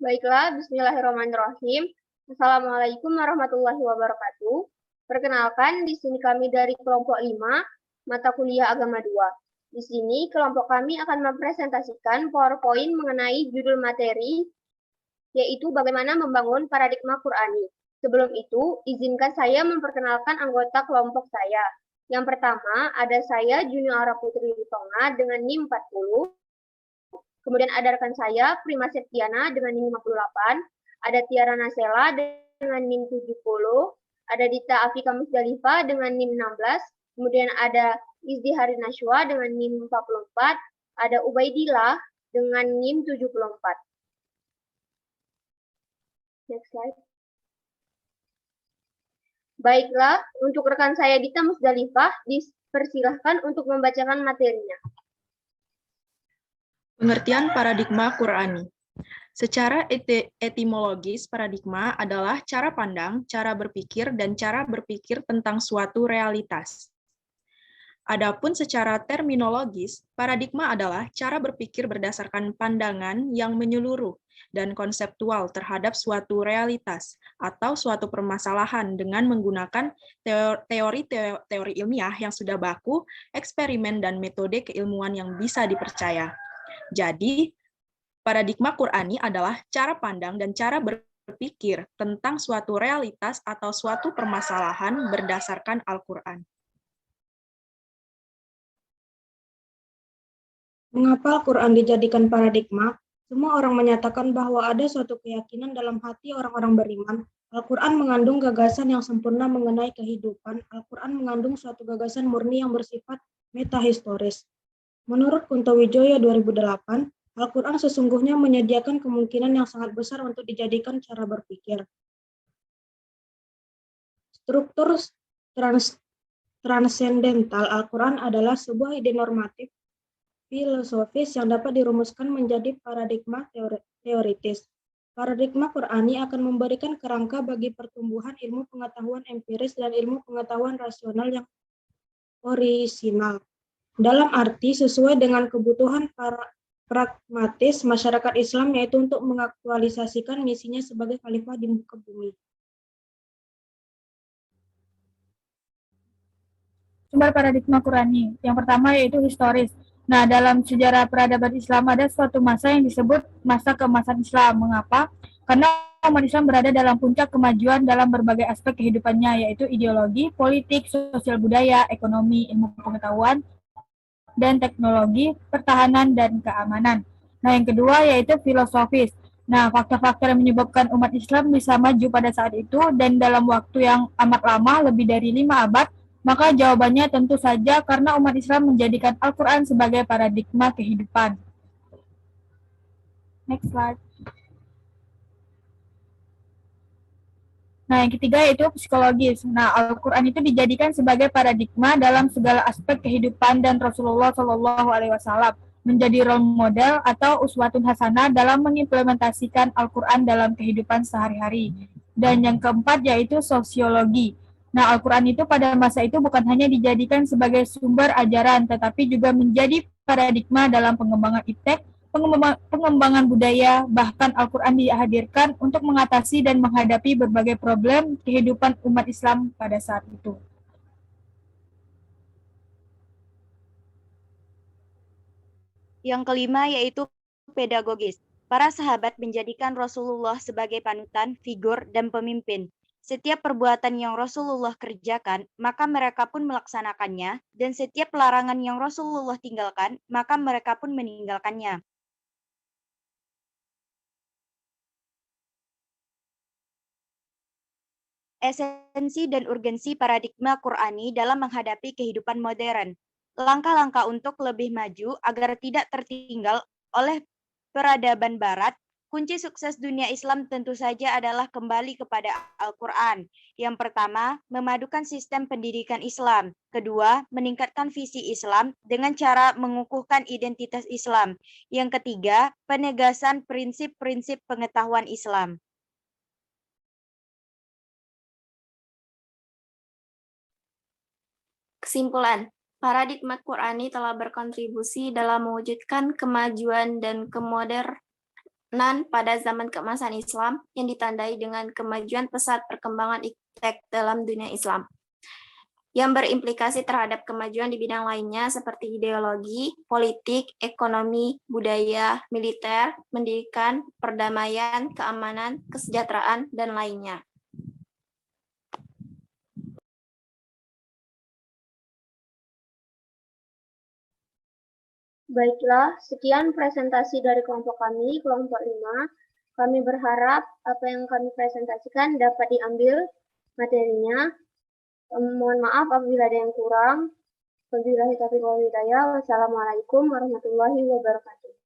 Baiklah, bismillahirrahmanirrahim. Assalamualaikum warahmatullahi wabarakatuh. Perkenalkan, di sini kami dari kelompok 5, mata kuliah agama 2. Di sini kelompok kami akan mempresentasikan PowerPoint mengenai judul materi, yaitu bagaimana membangun paradigma Qur'ani. Sebelum itu, izinkan saya memperkenalkan anggota kelompok saya. Yang pertama, ada saya Juniora Putri Ritonga dengan NIM 40. Kemudian ada rekan saya, Prima Septiana dengan NIM 58, ada Tiara Nasela dengan NIM 70, ada Dita Afika Musdalifa dengan NIM 16, kemudian ada Izdi Hari Nashwa dengan NIM 44, ada Ubaidillah dengan NIM 74. Next slide. Baiklah, untuk rekan saya Dita Musdalifah, dipersilahkan untuk membacakan materinya. Pengertian paradigma Qur'ani. Secara etimologis, paradigma adalah cara pandang, cara berpikir, dan cara berpikir tentang suatu realitas. Adapun secara terminologis, paradigma adalah cara berpikir berdasarkan pandangan yang menyeluruh dan konseptual terhadap suatu realitas atau suatu permasalahan dengan menggunakan teori ilmiah yang sudah baku, eksperimen, dan metode keilmuan yang bisa dipercaya. Jadi, paradigma Qur'ani adalah cara pandang dan cara berpikir tentang suatu realitas atau suatu permasalahan berdasarkan Al-Quran. Mengapa Al-Quran dijadikan paradigma? Semua orang menyatakan bahwa ada suatu keyakinan dalam hati orang-orang beriman. Al-Quran mengandung gagasan yang sempurna mengenai kehidupan. Al-Quran mengandung suatu gagasan murni yang bersifat metahistoris. Menurut Kunto Wijoyo 2008, Al-Quran sesungguhnya menyediakan kemungkinan yang sangat besar untuk dijadikan cara berpikir. Struktur transendental Al-Quran adalah sebuah ide normatif filosofis yang dapat dirumuskan menjadi paradigma teoritis. Paradigma Qur'ani akan memberikan kerangka bagi pertumbuhan ilmu pengetahuan empiris dan ilmu pengetahuan rasional yang orisinal. Dalam arti sesuai dengan kebutuhan pragmatis masyarakat Islam, yaitu untuk mengaktualisasikan misinya sebagai khalifah di muka bumi. Sumber paradigma Qur'ani. Yang pertama yaitu historis. Nah, dalam sejarah peradaban Islam ada suatu masa yang disebut masa keemasan Islam. Mengapa? Karena umat Islam berada dalam puncak kemajuan dalam berbagai aspek kehidupannya, yaitu ideologi, politik, sosial budaya, ekonomi, ilmu pengetahuan, dan teknologi, pertahanan, dan keamanan. Nah, yang kedua yaitu filosofis. Nah, faktor-faktor yang menyebabkan umat Islam bisa maju pada saat itu dan dalam waktu yang amat lama, lebih dari 5 abad, maka jawabannya tentu saja karena umat Islam menjadikan Al-Quran sebagai paradigma kehidupan. Next slide. Nah, yang ketiga yaitu psikologis. Nah, Al-Quran itu dijadikan sebagai paradigma dalam segala aspek kehidupan dan Rasulullah SAW menjadi role model atau uswatun hasanah dalam mengimplementasikan Al-Quran dalam kehidupan sehari-hari. Dan yang keempat yaitu sosiologi. Nah, Al-Quran itu pada masa itu bukan hanya dijadikan sebagai sumber ajaran, tetapi juga menjadi paradigma dalam pengembangan iptek, pengembangan budaya, bahkan Al-Quran dihadirkan untuk mengatasi dan menghadapi berbagai problem kehidupan umat Islam pada saat itu. Yang kelima yaitu pedagogis. Para sahabat menjadikan Rasulullah sebagai panutan, figur, dan pemimpin. Setiap perbuatan yang Rasulullah kerjakan, maka mereka pun melaksanakannya, dan setiap larangan yang Rasulullah tinggalkan, maka mereka pun meninggalkannya. Esensi dan urgensi paradigma Qur'ani dalam menghadapi kehidupan modern. Langkah-langkah untuk lebih maju agar tidak tertinggal oleh peradaban Barat. Kunci sukses dunia Islam tentu saja adalah kembali kepada Al-Quran. Yang pertama, memadukan sistem pendidikan Islam. Kedua, meningkatkan visi Islam dengan cara mengukuhkan identitas Islam. Yang ketiga, penegasan prinsip-prinsip pengetahuan Islam. Kesimpulan, paradigma Qur'ani telah berkontribusi dalam mewujudkan kemajuan dan pada zaman keemasan Islam yang ditandai dengan kemajuan pesat perkembangan iptek dalam dunia Islam, yang berimplikasi terhadap kemajuan di bidang lainnya seperti ideologi, politik, ekonomi, budaya, militer, pendidikan, perdamaian, keamanan, kesejahteraan, dan lainnya. Baiklah, sekian presentasi dari kelompok kami, kelompok 5. Kami berharap apa yang kami presentasikan dapat diambil materinya. Mohon maaf apabila ada yang kurang. Wabillahi taufiq wal hidayah. Wassalamualaikum warahmatullahi wabarakatuh.